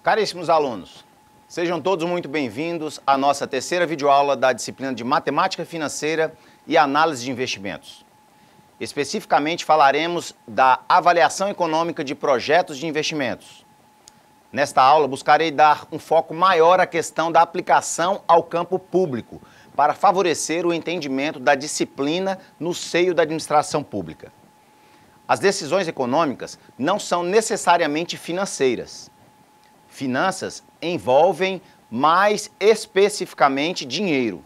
Caríssimos alunos, sejam todos muito bem-vindos à nossa terceira videoaula da disciplina de Matemática Financeira e Análise de Investimentos. Especificamente falaremos da avaliação econômica de projetos de investimentos. Nesta aula buscarei dar um foco maior à questão da aplicação ao campo público, para favorecer o entendimento da disciplina no seio da administração pública. As decisões econômicas não são necessariamente financeiras. Finanças envolvem mais especificamente dinheiro.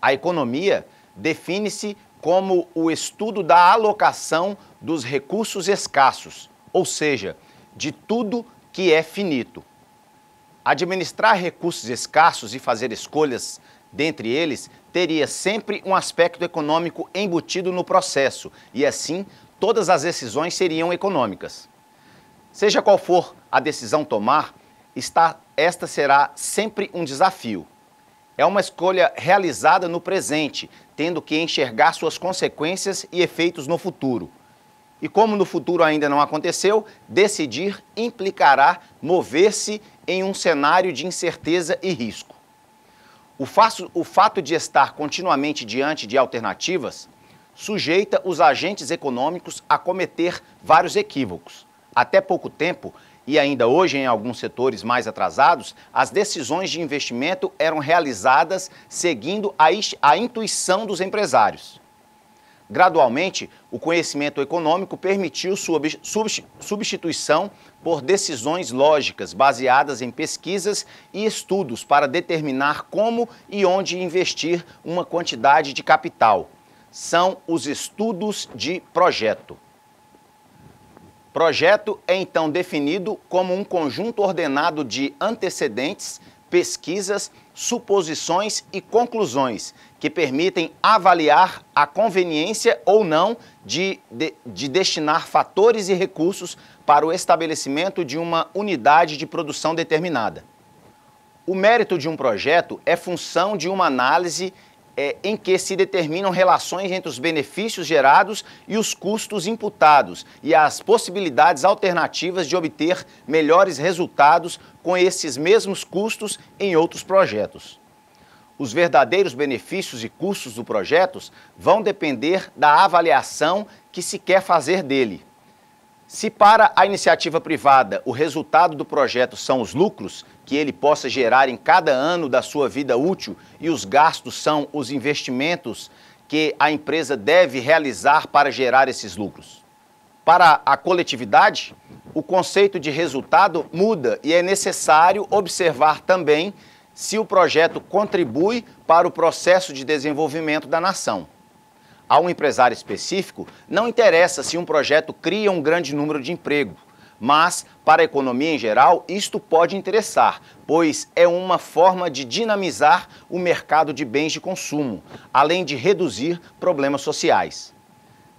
A economia define-se como o estudo da alocação dos recursos escassos, ou seja, de tudo que é finito. Administrar recursos escassos e fazer escolhas dentre eles teria sempre um aspecto econômico embutido no processo e, assim, todas as decisões seriam econômicas. Seja qual for a decisão tomar, esta será sempre um desafio. É uma escolha realizada no presente, tendo que enxergar suas consequências e efeitos no futuro. E como no futuro ainda não aconteceu, decidir implicará mover-se em um cenário de incerteza e risco. O fato de estar continuamente diante de alternativas sujeita os agentes econômicos a cometer vários equívocos. Até pouco tempo, e ainda hoje em alguns setores mais atrasados, as decisões de investimento eram realizadas seguindo a intuição dos empresários. Gradualmente, o conhecimento econômico permitiu sua substituição por decisões lógicas baseadas em pesquisas e estudos para determinar como e onde investir uma quantidade de capital. São os estudos de projeto. Projeto é então definido como um conjunto ordenado de antecedentes, pesquisas, suposições e conclusões que permitem avaliar a conveniência ou não de destinar fatores e recursos para o estabelecimento de uma unidade de produção determinada. O mérito de um projeto é função de uma análise em que se determinam relações entre os benefícios gerados e os custos imputados e as possibilidades alternativas de obter melhores resultados com esses mesmos custos em outros projetos. Os verdadeiros benefícios e custos do projeto vão depender da avaliação que se quer fazer dele. Se para a iniciativa privada o resultado do projeto são os lucros que ele possa gerar em cada ano da sua vida útil e os gastos são os investimentos que a empresa deve realizar para gerar esses lucros. Para a coletividade, o conceito de resultado muda e é necessário observar também se o projeto contribui para o processo de desenvolvimento da nação. A um empresário específico, não interessa se um projeto cria um grande número de empregos, mas, para a economia em geral, isto pode interessar, pois é uma forma de dinamizar o mercado de bens de consumo, além de reduzir problemas sociais.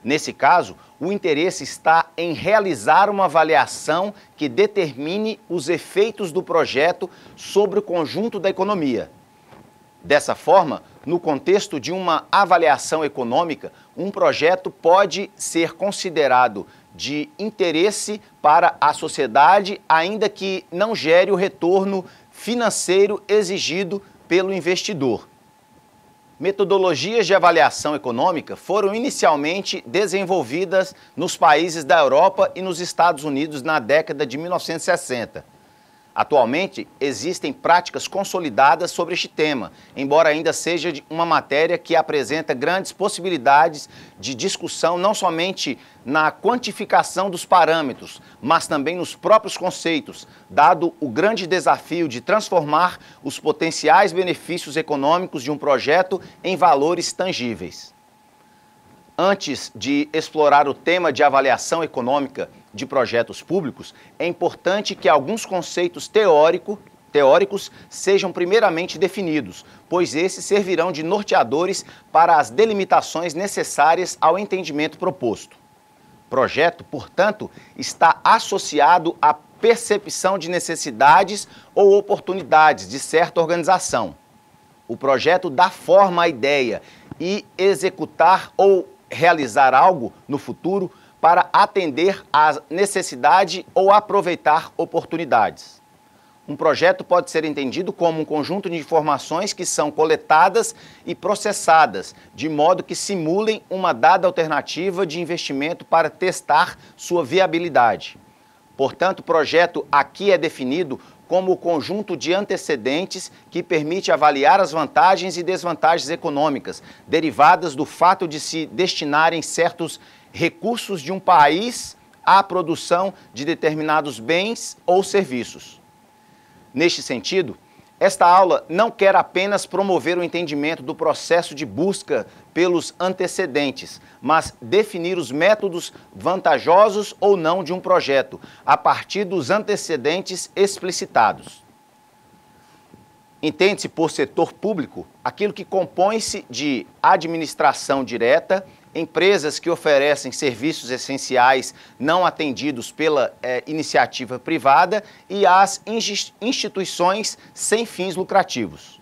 Nesse caso, o interesse está em realizar uma avaliação que determine os efeitos do projeto sobre o conjunto da economia. Dessa forma, no contexto de uma avaliação econômica, um projeto pode ser considerado de interesse para a sociedade, ainda que não gere o retorno financeiro exigido pelo investidor. Metodologias de avaliação econômica foram inicialmente desenvolvidas nos países da Europa e nos Estados Unidos na década de 1960. Atualmente, existem práticas consolidadas sobre este tema, embora ainda seja uma matéria que apresenta grandes possibilidades de discussão não somente na quantificação dos parâmetros, mas também nos próprios conceitos, dado o grande desafio de transformar os potenciais benefícios econômicos de um projeto em valores tangíveis. Antes de explorar o tema de avaliação econômica de projetos públicos, é importante que alguns conceitos teóricos sejam primeiramente definidos, pois esses servirão de norteadores para as delimitações necessárias ao entendimento proposto. Projeto, portanto, está associado à percepção de necessidades ou oportunidades de certa organização. O projeto dá forma à ideia e executar ou realizar algo no futuro para atender à necessidade ou aproveitar oportunidades. Um projeto pode ser entendido como um conjunto de informações que são coletadas e processadas, de modo que simulem uma dada alternativa de investimento para testar sua viabilidade. Portanto, o projeto aqui é definido como o conjunto de antecedentes que permite avaliar as vantagens e desvantagens econômicas derivadas do fato de se destinarem certos recursos de um país à produção de determinados bens ou serviços. Neste sentido, esta aula não quer apenas promover o entendimento do processo de busca pelos antecedentes, mas definir os métodos vantajosos ou não de um projeto, a partir dos antecedentes explicitados. Entende-se por setor público aquilo que compõe-se de administração direta, empresas que oferecem serviços essenciais não atendidos pela iniciativa privada e as instituições sem fins lucrativos.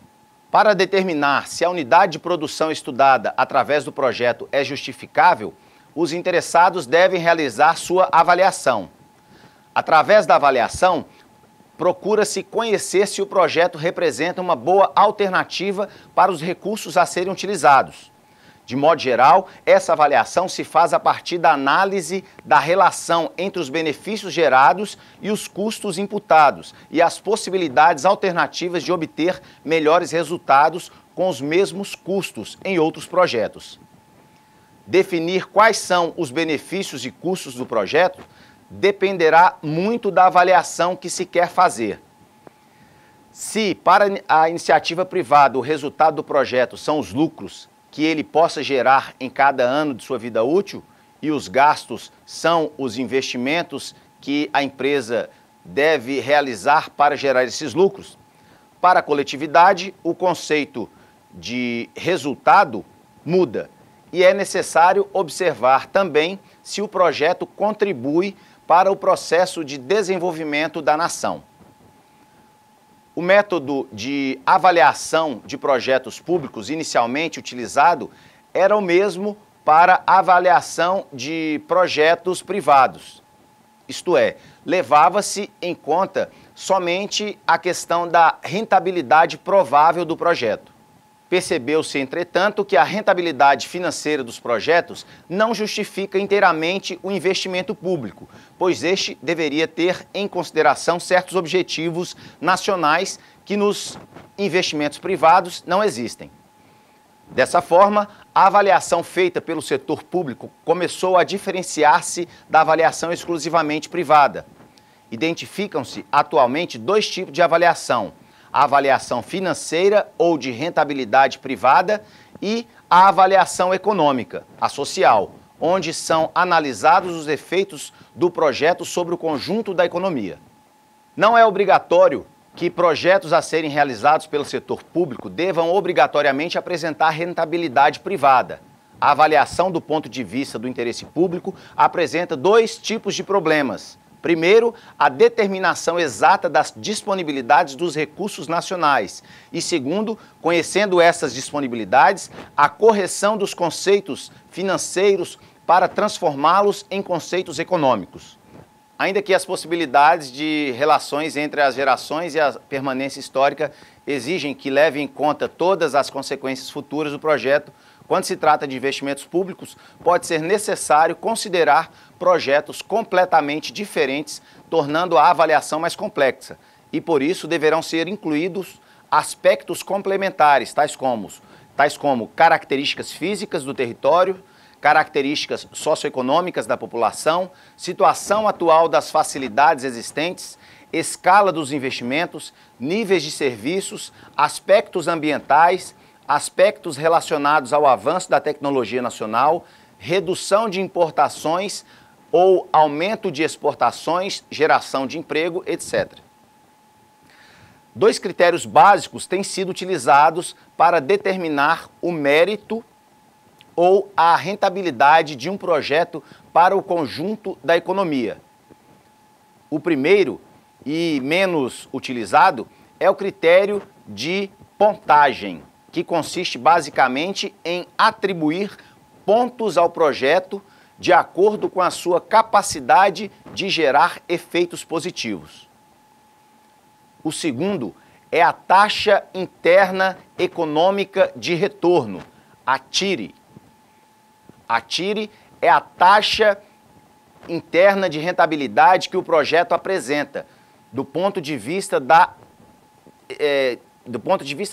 Para determinar se a unidade de produção estudada através do projeto é justificável, os interessados devem realizar sua avaliação. Através da avaliação, procura-se conhecer se o projeto representa uma boa alternativa para os recursos a serem utilizados. De modo geral, essa avaliação se faz a partir da análise da relação entre os benefícios gerados e os custos imputados e as possibilidades alternativas de obter melhores resultados com os mesmos custos em outros projetos. Definir quais são os benefícios e custos do projeto dependerá muito da avaliação que se quer fazer. Se, para a iniciativa privada, o resultado do projeto são os lucros que ele possa gerar em cada ano de sua vida útil e os gastos são os investimentos que a empresa deve realizar para gerar esses lucros, para a coletividade, o conceito de resultado muda e é necessário observar também se o projeto contribui para o processo de desenvolvimento da nação. O método de avaliação de projetos públicos inicialmente utilizado era o mesmo para avaliação de projetos privados. Isto é, levava-se em conta somente a questão da rentabilidade provável do projeto. Percebeu-se, entretanto, que a rentabilidade financeira dos projetos não justifica inteiramente o investimento público, pois este deveria ter em consideração certos objetivos nacionais que nos investimentos privados não existem. Dessa forma, a avaliação feita pelo setor público começou a diferenciar-se da avaliação exclusivamente privada. Identificam-se atualmente dois tipos de avaliação: a avaliação financeira ou de rentabilidade privada e a avaliação econômica, a social, onde são analisados os efeitos do projeto sobre o conjunto da economia. Não é obrigatório que projetos a serem realizados pelo setor público devam obrigatoriamente apresentar rentabilidade privada. A avaliação do ponto de vista do interesse público apresenta dois tipos de problemas. Primeiro, a determinação exata das disponibilidades dos recursos nacionais. E segundo, conhecendo essas disponibilidades, a correção dos conceitos financeiros para transformá-los em conceitos econômicos. Ainda que as possibilidades de relações entre as gerações e a permanência histórica exigem que leve em conta todas as consequências futuras do projeto, quando se trata de investimentos públicos, pode ser necessário considerar projetos completamente diferentes, tornando a avaliação mais complexa. E por isso deverão ser incluídos aspectos complementares, tais como características físicas do território, características socioeconômicas da população, situação atual das facilidades existentes, escala dos investimentos, níveis de serviços, aspectos ambientais, aspectos relacionados ao avanço da tecnologia nacional, redução de importações ou aumento de exportações, geração de emprego, etc. Dois critérios básicos têm sido utilizados para determinar o mérito ou a rentabilidade de um projeto para o conjunto da economia. O primeiro e menos utilizado é o critério de pontagem, que consiste basicamente em atribuir pontos ao projeto de acordo com a sua capacidade de gerar efeitos positivos. O segundo é a taxa interna econômica de retorno, a TIRE. A TIRE é a taxa interna de rentabilidade que o projeto apresenta, do ponto de vista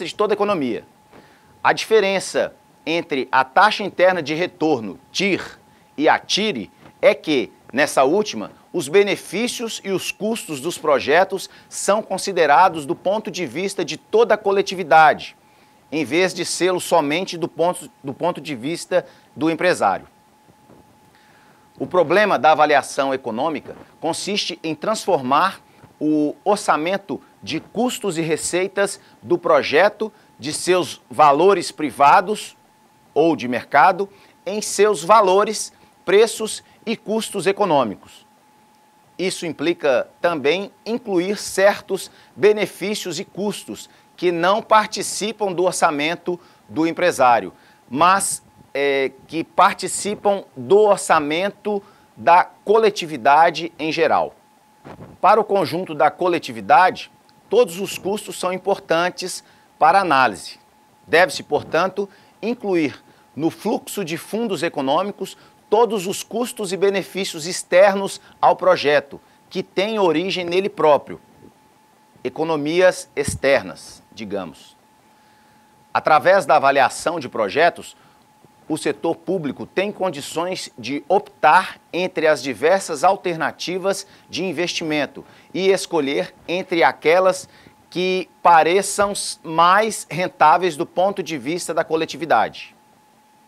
de toda a economia. A diferença entre a taxa interna de retorno, TIR, e a TIRE é que, nessa última, os benefícios e os custos dos projetos são considerados do ponto de vista de toda a coletividade, em vez de ser somente do ponto de vista do empresário. O problema da avaliação econômica consiste em transformar o orçamento de custos e receitas do projeto de seus valores privados ou de mercado em seus valores, preços e custos econômicos. Isso implica também incluir certos benefícios e custos que não participam do orçamento do empresário, mas que participam do orçamento da coletividade em geral. Para o conjunto da coletividade, todos os custos são importantes para análise. Deve-se, portanto, incluir no fluxo de fundos econômicos todos os custos e benefícios externos ao projeto, que têm origem nele próprio. Economias externas, digamos. Através da avaliação de projetos, o setor público tem condições de optar entre as diversas alternativas de investimento e escolher entre aquelas que pareçam mais rentáveis do ponto de vista da coletividade.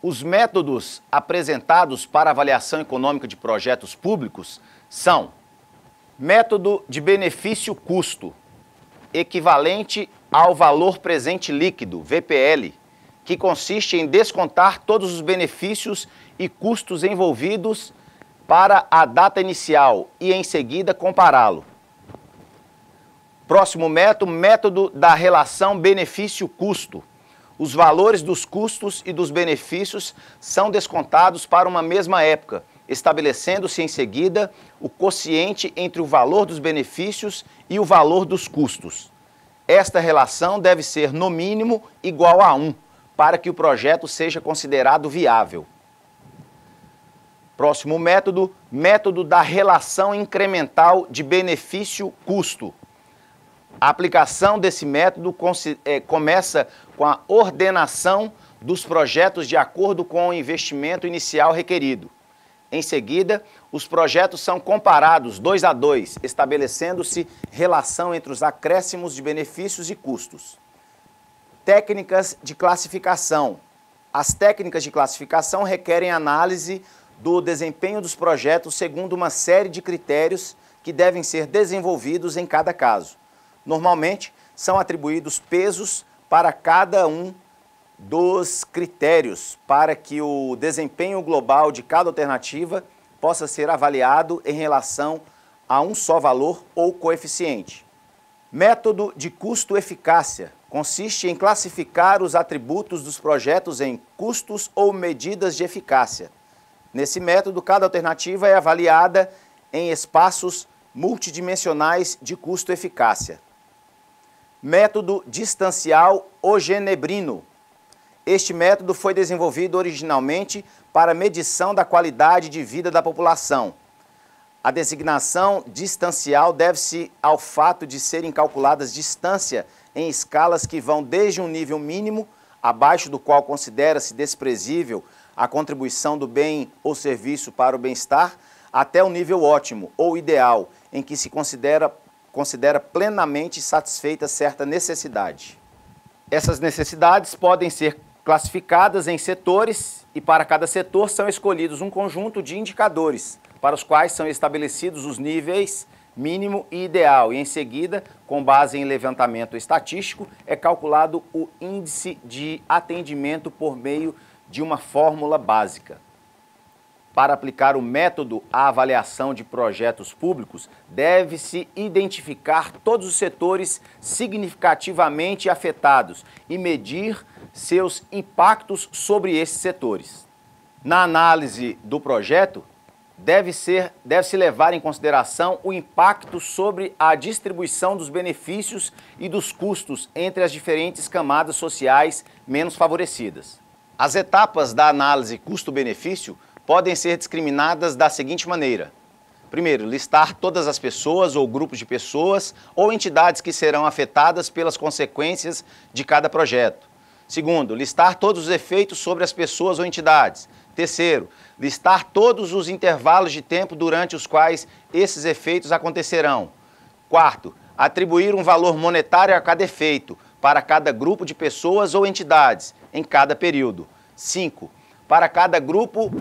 Os métodos apresentados para avaliação econômica de projetos públicos são: método de benefício-custo, equivalente ao valor presente líquido, VPL, que consiste em descontar todos os benefícios e custos envolvidos para a data inicial e, em seguida, compará-lo. Próximo método, método da relação benefício-custo. Os valores dos custos e dos benefícios são descontados para uma mesma época, estabelecendo-se em seguida o quociente entre o valor dos benefícios e o valor dos custos. Esta relação deve ser, no mínimo, igual a 1, para que o projeto seja considerado viável. Próximo método, método da relação incremental de benefício-custo. A aplicação desse método começa com a ordenação dos projetos de acordo com o investimento inicial requerido. Em seguida, os projetos são comparados 2 a 2, estabelecendo-se relação entre os acréscimos de benefícios e custos. Técnicas de classificação. As técnicas de classificação requerem análise do desempenho dos projetos segundo uma série de critérios que devem ser desenvolvidos em cada caso. Normalmente, são atribuídos pesos para cada um dos critérios para que o desempenho global de cada alternativa possa ser avaliado em relação a um só valor ou coeficiente. Método de custo-eficácia consiste em classificar os atributos dos projetos em custos ou medidas de eficácia. Nesse método, cada alternativa é avaliada em espaços multidimensionais de custo-eficácia. Método distancial ogenebrino. Este método foi desenvolvido originalmente para medição da qualidade de vida da população. A designação distancial deve-se ao fato de serem calculadas distância em escalas que vão desde um nível mínimo, abaixo do qual considera-se desprezível a contribuição do bem ou serviço para o bem-estar, até o nível ótimo ou ideal, em que se considera plenamente satisfeita certa necessidade. Essas necessidades podem ser classificadas em setores e para cada setor são escolhidos um conjunto de indicadores para os quais são estabelecidos os níveis mínimo e ideal e em seguida, com base em levantamento estatístico, é calculado o índice de atendimento por meio de uma fórmula básica. Para aplicar o método à avaliação de projetos públicos, deve-se identificar todos os setores significativamente afetados e medir seus impactos sobre esses setores. Na análise do projeto, deve-se levar em consideração o impacto sobre a distribuição dos benefícios e dos custos entre as diferentes camadas sociais menos favorecidas. As etapas da análise custo-benefício podem ser discriminadas da seguinte maneira. Primeiro, listar todas as pessoas ou grupos de pessoas ou entidades que serão afetadas pelas consequências de cada projeto. Segundo, listar todos os efeitos sobre as pessoas ou entidades. Terceiro, listar todos os intervalos de tempo durante os quais esses efeitos acontecerão. Quarto, atribuir um valor monetário a cada efeito, para cada grupo de pessoas ou entidades, em cada período. 5. Para cada grupo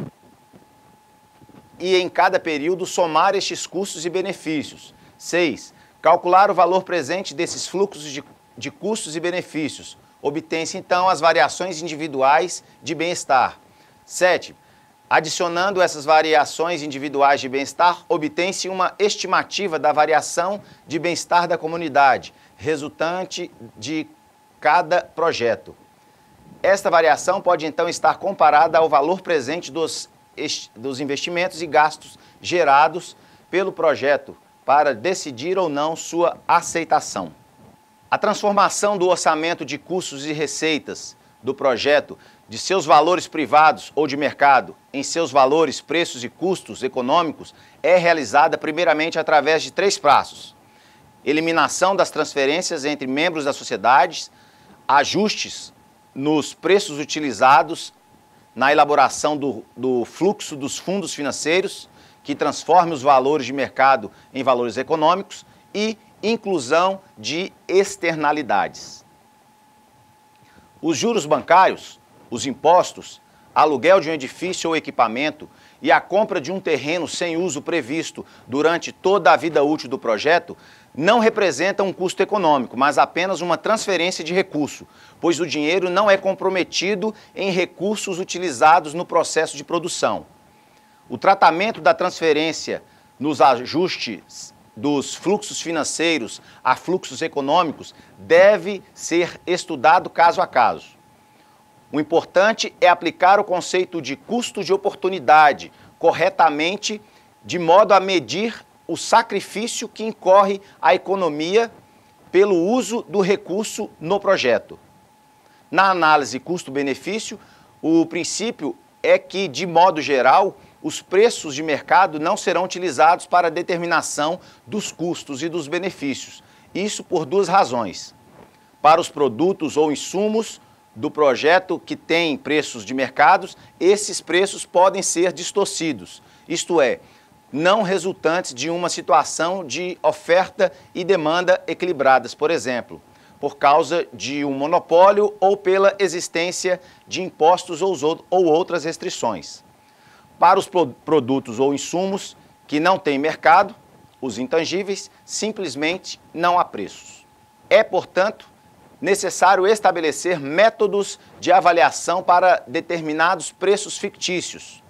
e em cada período somar estes custos e benefícios. 6. Calcular o valor presente desses fluxos de custos e benefícios. Obtém-se, então, as variações individuais de bem-estar. 7. Adicionando essas variações individuais de bem-estar, obtém-se uma estimativa da variação de bem-estar da comunidade, resultante de cada projeto. Esta variação pode, então, estar comparada ao valor presente dos investimentos e gastos gerados pelo projeto para decidir ou não sua aceitação. A transformação do orçamento de custos e receitas do projeto, de seus valores privados ou de mercado, em seus valores, preços e custos econômicos, é realizada primeiramente através de 3 passos. Eliminação das transferências entre membros das sociedades, ajustes nos preços utilizados na elaboração do fluxo dos fundos financeiros, que transforme os valores de mercado em valores econômicos, e inclusão de externalidades. Os juros bancários, os impostos, aluguel de um edifício ou equipamento e a compra de um terreno sem uso previsto durante toda a vida útil do projeto não representam um custo econômico, mas apenas uma transferência de recurso, pois o dinheiro não é comprometido em recursos utilizados no processo de produção. O tratamento da transferência nos ajustes dos fluxos financeiros a fluxos econômicos deve ser estudado caso a caso. O importante é aplicar o conceito de custo de oportunidade corretamente, de modo a medir o sacrifício que incorre a economia pelo uso do recurso no projeto. Na análise custo-benefício, o princípio é que, de modo geral, os preços de mercado não serão utilizados para a determinação dos custos e dos benefícios. Isso por 2 razões. Para os produtos ou insumos do projeto que têm preços de mercado, esses preços podem ser distorcidos, isto é, não resultantes de uma situação de oferta e demanda equilibradas, por exemplo, por causa de um monopólio ou pela existência de impostos ou outras restrições. Para os produtos ou insumos que não têm mercado, os intangíveis, simplesmente não há preços. É, portanto, necessário estabelecer métodos de avaliação para determinados preços fictícios.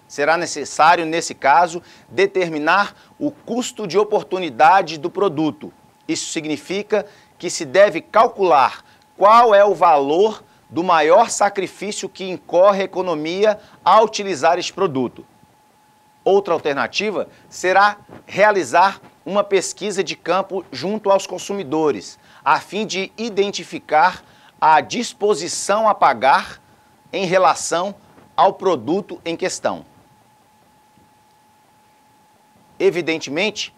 Será necessário, nesse caso, determinar o custo de oportunidade do produto. Isso significa que se deve calcular qual é o valor do maior sacrifício que incorre a economia ao utilizar este produto. Outra alternativa será realizar uma pesquisa de campo junto aos consumidores, a fim de identificar a disposição a pagar em relação ao produto em questão. Evidentemente,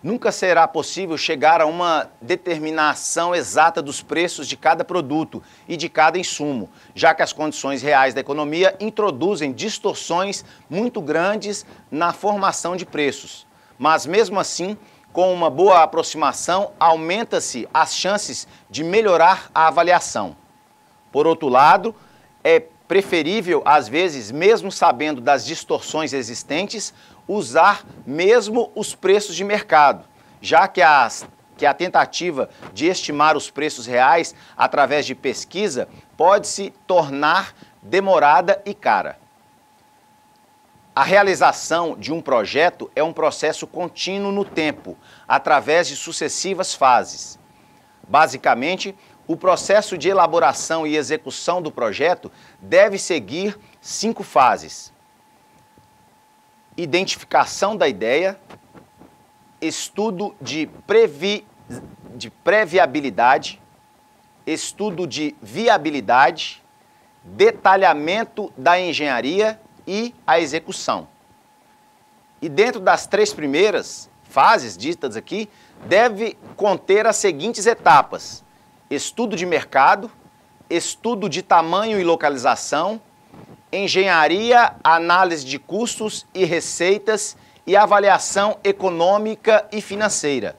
nunca será possível chegar a uma determinação exata dos preços de cada produto e de cada insumo, já que as condições reais da economia introduzem distorções muito grandes na formação de preços. Mas, mesmo assim, com uma boa aproximação, aumenta-se as chances de melhorar a avaliação. Por outro lado, é preferível, às vezes, mesmo sabendo das distorções existentes, usar mesmo os preços de mercado, já que a tentativa de estimar os preços reais através de pesquisa pode se tornar demorada e cara. A realização de um projeto é um processo contínuo no tempo, através de sucessivas fases. Basicamente, o processo de elaboração e execução do projeto deve seguir 5 fases. identificação da ideia, estudo de pré-viabilidade, estudo de viabilidade, detalhamento da engenharia e a execução. E dentro das três primeiras fases ditas aqui, deve conter as seguintes etapas: estudo de mercado, estudo de tamanho e localização, engenharia, análise de custos e receitas e avaliação econômica e financeira.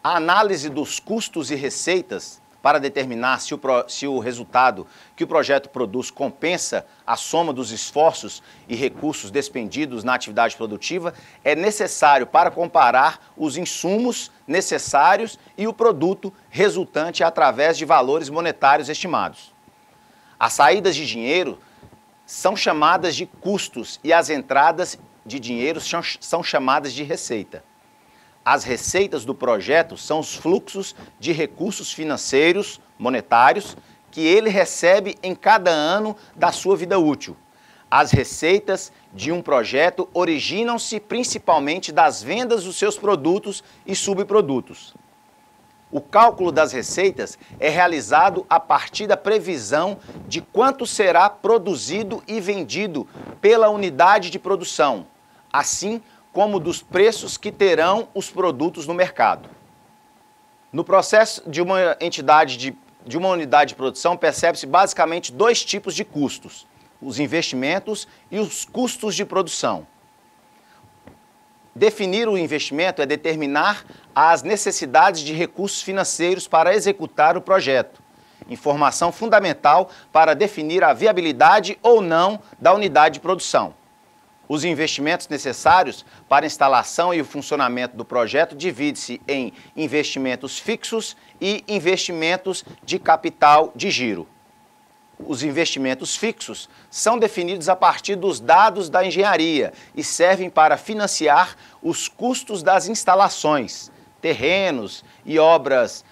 A análise dos custos e receitas para determinar se o resultado que o projeto produz compensa a soma dos esforços e recursos despendidos na atividade produtiva é necessário para comparar os insumos necessários e o produto resultante através de valores monetários estimados. As saídas de dinheiro são chamadas de custos e as entradas de dinheiro são chamadas de receita. As receitas do projeto são os fluxos de recursos financeiros, monetários, que ele recebe em cada ano da sua vida útil. As receitas de um projeto originam-se principalmente das vendas dos seus produtos e subprodutos. O cálculo das receitas é realizado a partir da previsão de quanto será produzido e vendido pela unidade de produção, assim como dos preços que terão os produtos no mercado. No processo de uma unidade de produção, percebe-se basicamente dois tipos de custos: os investimentos e os custos de produção. Definir o investimento é determinar as necessidades de recursos financeiros para executar o projeto, informação fundamental para definir a viabilidade ou não da unidade de produção. Os investimentos necessários para a instalação e o funcionamento do projeto dividem-se em investimentos fixos e investimentos de capital de giro. Os investimentos fixos são definidos a partir dos dados da engenharia e servem para financiar os custos das instalações, terrenos e obras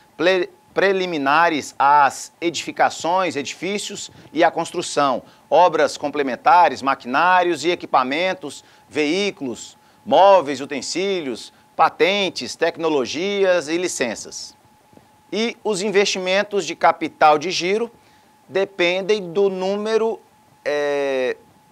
preliminares às edificações, edifícios e à construção, obras complementares, maquinários e equipamentos, veículos, móveis, utensílios, patentes, tecnologias e licenças. E os investimentos de capital de giro dependem do número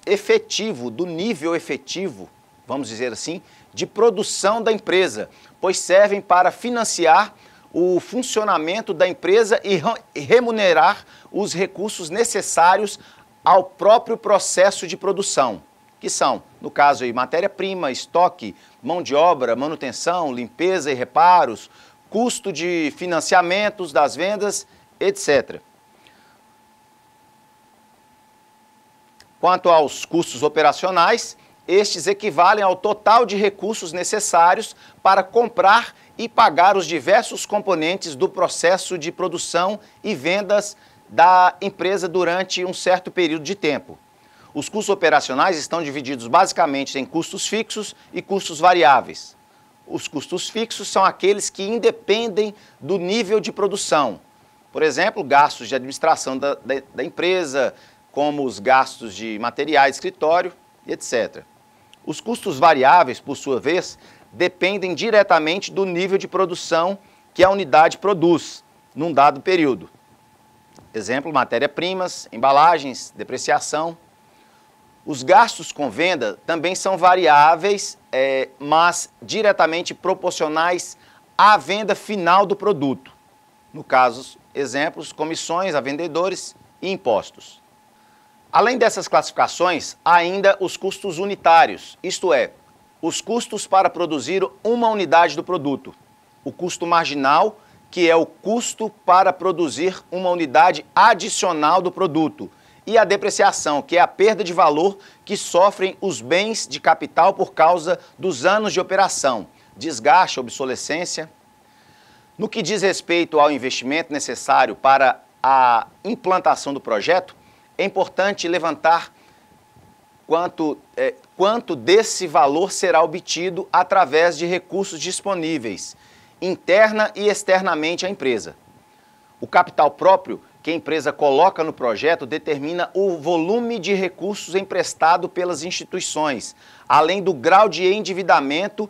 efetivo, do nível efetivo, vamos dizer assim, de produção da empresa, pois servem para financiar o funcionamento da empresa e remunerar os recursos necessários ao próprio processo de produção, que são, no caso aí, matéria-prima, estoque, mão de obra, manutenção, limpeza e reparos, custo de financiamentos das vendas, etc. Quanto aos custos operacionais, estes equivalem ao total de recursos necessários para comprar e pagar os diversos componentes do processo de produção e vendas da empresa durante um certo período de tempo. Os custos operacionais estão divididos basicamente em custos fixos e custos variáveis. Os custos fixos são aqueles que independem do nível de produção. Por exemplo, gastos de administração da empresa, como os gastos de materiais de escritório, etc. Os custos variáveis, por sua vez, dependem diretamente do nível de produção que a unidade produz num dado período. Exemplo, matéria-primas, embalagens, depreciação. Os gastos com venda também são variáveis, mas diretamente proporcionais à venda final do produto. No caso, exemplos, comissões a vendedores e impostos. Além dessas classificações, há ainda os custos unitários, isto é, os custos para produzir uma unidade do produto. O custo marginal, que é o custo para produzir uma unidade adicional do produto. E a depreciação, que é a perda de valor que sofrem os bens de capital por causa dos anos de operação, desgaste, obsolescência. No que diz respeito ao investimento necessário para a implantação do projeto, é importante levantar quanto desse valor será obtido através de recursos disponíveis, interna e externamente à empresa. O capital próprio, que a empresa coloca no projeto determina o volume de recursos emprestado pelas instituições, além do grau de endividamento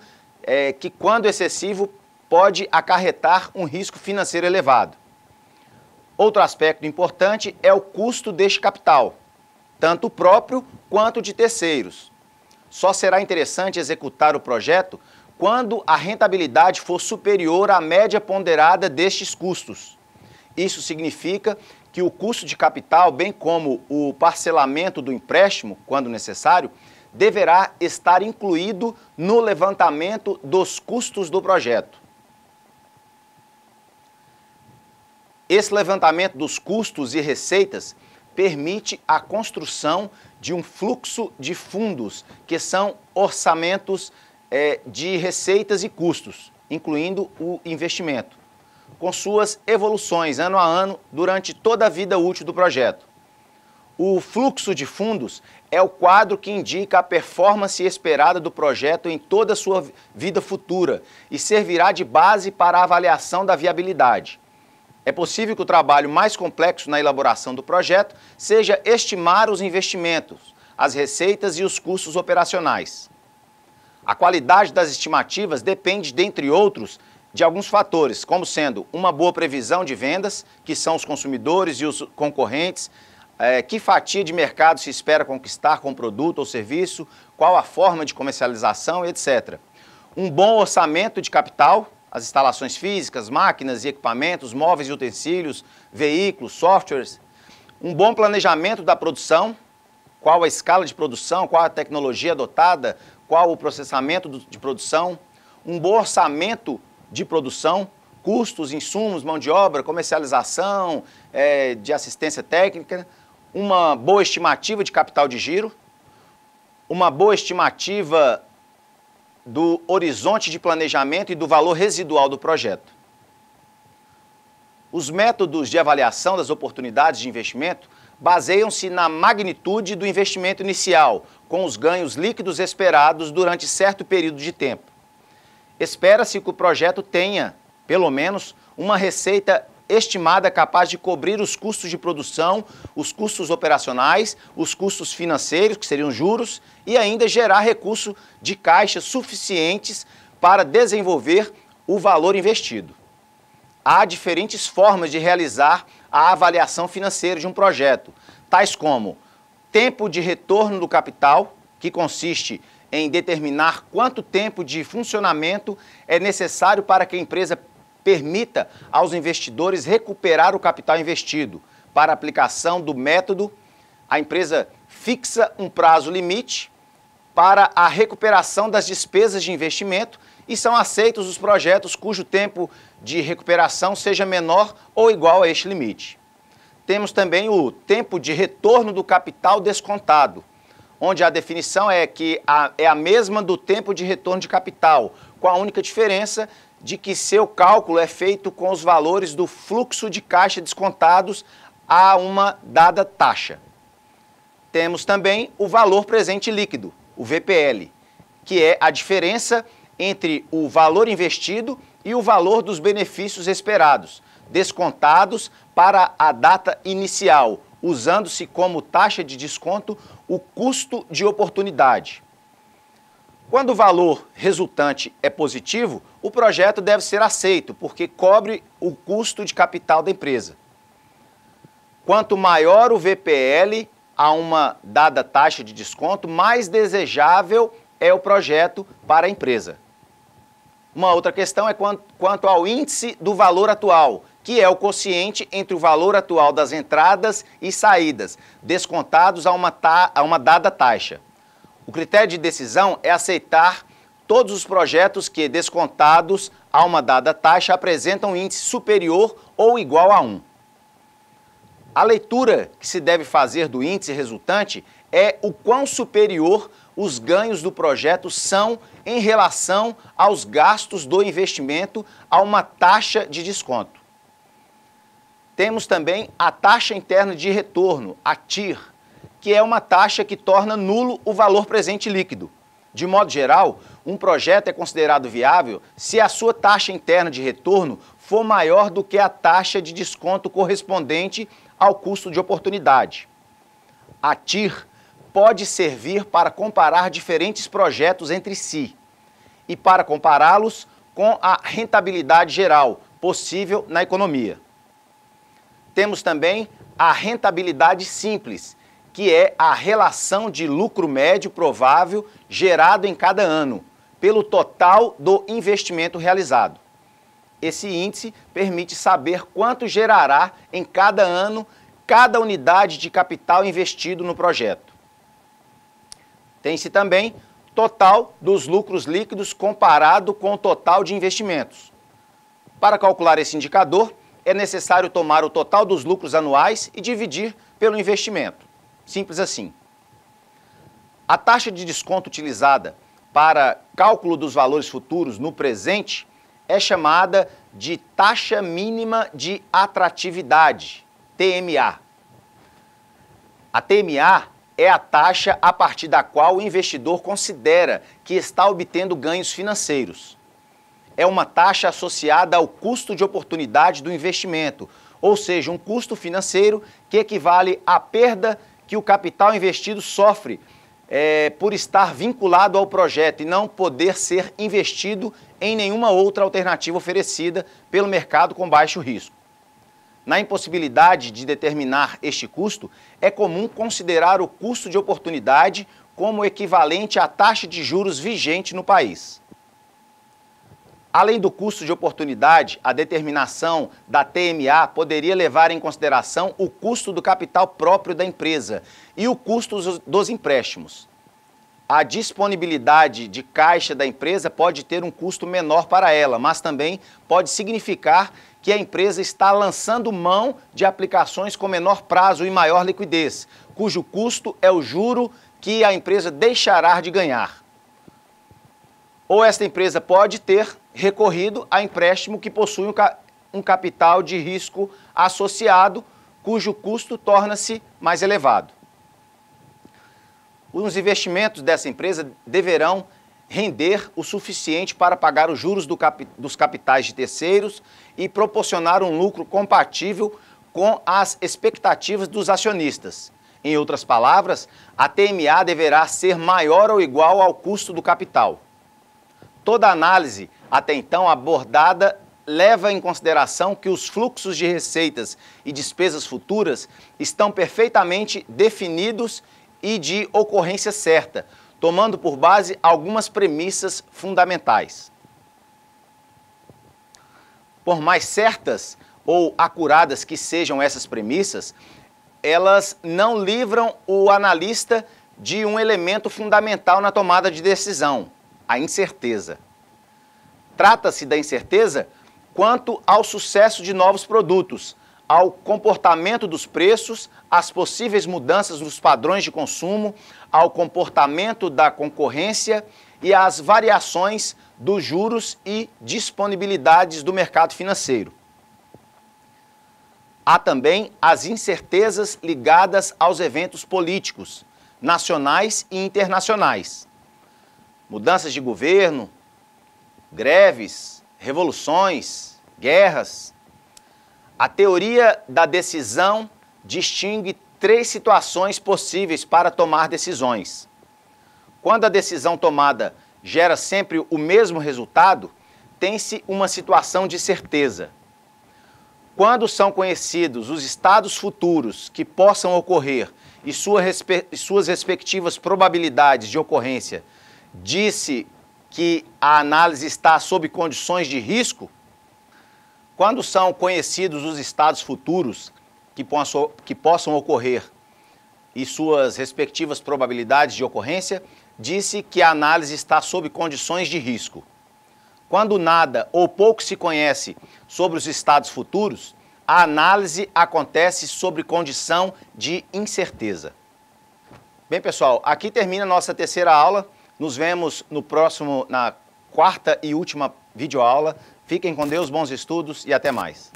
que, quando excessivo, pode acarretar um risco financeiro elevado. Outro aspecto importante é o custo deste capital, tanto próprio quanto de terceiros. Só será interessante executar o projeto quando a rentabilidade for superior à média ponderada destes custos. Isso significa que o custo de capital, bem como o parcelamento do empréstimo, quando necessário, deverá estar incluído no levantamento dos custos do projeto. Esse levantamento dos custos e receitas permite a construção de um fluxo de fundos, que são orçamentos de receitas e custos, incluindo o investimento, com suas evoluções ano a ano durante toda a vida útil do projeto. O fluxo de fundos é o quadro que indica a performance esperada do projeto em toda a sua vida futura e servirá de base para a avaliação da viabilidade. É possível que o trabalho mais complexo na elaboração do projeto seja estimar os investimentos, as receitas e os custos operacionais. A qualidade das estimativas depende, dentre outros, de alguns fatores, como sendo uma boa previsão de vendas, que são os consumidores e os concorrentes, que fatia de mercado se espera conquistar com o produto ou serviço, qual a forma de comercialização, etc. Um bom orçamento de capital, as instalações físicas, máquinas e equipamentos, móveis e utensílios, veículos, softwares. Um bom planejamento da produção, qual a escala de produção, qual a tecnologia adotada, qual o processamento de produção. Um bom orçamento de produção, custos, insumos, mão de obra, comercialização, de assistência técnica. Uma boa estimativa de capital de giro. Uma boa estimativa do horizonte de planejamento e do valor residual do projeto. Os métodos de avaliação das oportunidades de investimento baseiam-se na magnitude do investimento inicial, com os ganhos líquidos esperados durante certo período de tempo. Espera-se que o projeto tenha, pelo menos, uma receita estimada capaz de cobrir os custos de produção, os custos operacionais, os custos financeiros, que seriam juros, e ainda gerar recurso de caixa suficientes para desenvolver o valor investido. Há diferentes formas de realizar a avaliação financeira de um projeto, tais como tempo de retorno do capital, que consiste em determinar quanto tempo de funcionamento é necessário para que a empresa permita aos investidores recuperar o capital investido. Para a aplicação do método, a empresa fixa um prazo limite para a recuperação das despesas de investimento e são aceitos os projetos cujo tempo de recuperação seja menor ou igual a este limite. Temos também o tempo de retorno do capital descontado, onde a definição é que é a mesma do tempo de retorno de capital, com a única diferença de que seu cálculo é feito com os valores do fluxo de caixa descontados a uma dada taxa. Temos também o valor presente líquido, o VPL, que é a diferença entre o valor investido e o valor dos benefícios esperados, descontados para a data inicial, usando-se como taxa de desconto o custo de oportunidade. Quando o valor resultante é positivo, o projeto deve ser aceito, porque cobre o custo de capital da empresa. Quanto maior o VPL a uma dada taxa de desconto, mais desejável é o projeto para a empresa. Uma outra questão é quanto ao índice do valor atual, que é o quociente entre o valor atual das entradas e saídas, descontados a uma dada taxa. O critério de decisão é aceitar todos os projetos que, descontados a uma dada taxa, apresentam um índice superior ou igual a 1. A leitura que se deve fazer do índice resultante é o quão superior os ganhos do projeto são em relação aos gastos do investimento a uma taxa de desconto. Temos também a taxa interna de retorno, a TIR, que é uma taxa que torna nulo o valor presente líquido. De modo geral, um projeto é considerado viável se a sua taxa interna de retorno for maior do que a taxa de desconto correspondente ao custo de oportunidade. A TIR pode servir para comparar diferentes projetos entre si e para compará-los com a rentabilidade geral possível na economia. Temos também a rentabilidade simples, que é a relação de lucro médio provável gerado em cada ano, pelo total do investimento realizado. Esse índice permite saber quanto gerará em cada ano cada unidade de capital investido no projeto. Tem-se também total dos lucros líquidos comparado com o total de investimentos. Para calcular esse indicador, é necessário tomar o total dos lucros anuais e dividir pelo investimento. Simples assim. A taxa de desconto utilizada para cálculo dos valores futuros no presente é chamada de taxa mínima de atratividade, TMA. A TMA é a taxa a partir da qual o investidor considera que está obtendo ganhos financeiros. É uma taxa associada ao custo de oportunidade do investimento, ou seja, um custo financeiro que equivale à perda que o capital investido sofre por estar vinculado ao projeto e não poder ser investido em nenhuma outra alternativa oferecida pelo mercado com baixo risco. Na impossibilidade de determinar este custo, é comum considerar o custo de oportunidade como equivalente à taxa de juros vigente no país. Além do custo de oportunidade, a determinação da TMA poderia levar em consideração o custo do capital próprio da empresa e o custo dos empréstimos. A disponibilidade de caixa da empresa pode ter um custo menor para ela, mas também pode significar que a empresa está lançando mão de aplicações com menor prazo e maior liquidez, cujo custo é o juro que a empresa deixará de ganhar. Ou esta empresa pode ter recorrido a empréstimo que possui um capital de risco associado, cujo custo torna-se mais elevado. Os investimentos dessa empresa deverão render o suficiente para pagar os juros dos capitais de terceiros e proporcionar um lucro compatível com as expectativas dos acionistas. Em outras palavras, a TMA deverá ser maior ou igual ao custo do capital. Toda análise até então abordada leva em consideração que os fluxos de receitas e despesas futuras estão perfeitamente definidos e de ocorrência certa, tomando por base algumas premissas fundamentais. Por mais certas ou acuradas que sejam essas premissas, elas não livram o analista de um elemento fundamental na tomada de decisão, a incerteza. Trata-se da incerteza quanto ao sucesso de novos produtos, ao comportamento dos preços, às possíveis mudanças nos padrões de consumo, ao comportamento da concorrência e às variações dos juros e disponibilidades do mercado financeiro. Há também as incertezas ligadas aos eventos políticos, nacionais e internacionais. Mudanças de governo, greves, revoluções, guerras. A teoria da decisão distingue três situações possíveis para tomar decisões. Quando a decisão tomada gera sempre o mesmo resultado, tem-se uma situação de certeza. Quando são conhecidos os estados futuros que possam ocorrer e suas respectivas probabilidades de ocorrência, disse que a análise está sob condições de risco. Quando são conhecidos os estados futuros que possam ocorrer e suas respectivas probabilidades de ocorrência, disse que a análise está sob condições de risco. Quando nada ou pouco se conhece sobre os estados futuros, a análise acontece sob condição de incerteza. Bem, pessoal, aqui termina a nossa terceira aula. Nos vemos na quarta e última videoaula. Fiquem com Deus, bons estudos e até mais.